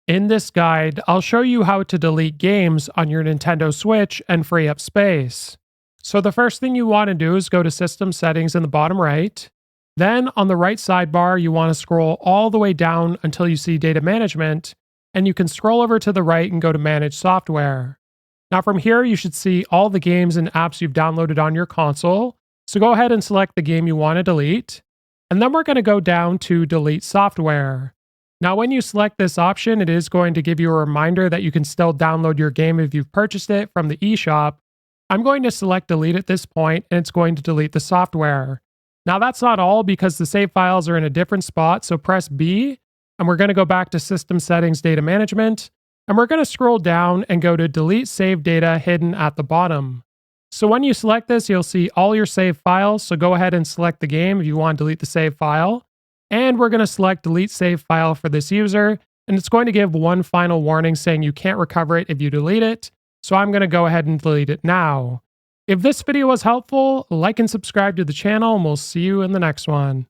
In this guide, I'll show you how to delete games on your Nintendo Switch and free up space. So the first thing you want to do is go to System Settings in the bottom right. Then on the right sidebar, you want to scroll all the way down until you see Data Management, and you can scroll over to the right and go to Manage Software. Now from here, you should see all the games and apps you've downloaded on your console. So go ahead and select the game you want to delete. And then we're going to go down to Delete Software. Now, when you select this option, it is going to give you a reminder that you can still download your game if you've purchased it from the eShop. I'm going to select Delete at this point, and it's going to delete the software. Now, that's not all because the save files are in a different spot, so press B, and we're going to go back to System Settings Data Management, and we're going to scroll down and go to Delete Save Data hidden at the bottom. So when you select this, you'll see all your saved files, so go ahead and select the game if you want to delete the save file. And we're going to select Delete Save File for this user, and it's going to give one final warning saying you can't recover it if you delete it, so I'm going to go ahead and delete it now. If this video was helpful, like and subscribe to the channel, and we'll see you in the next one.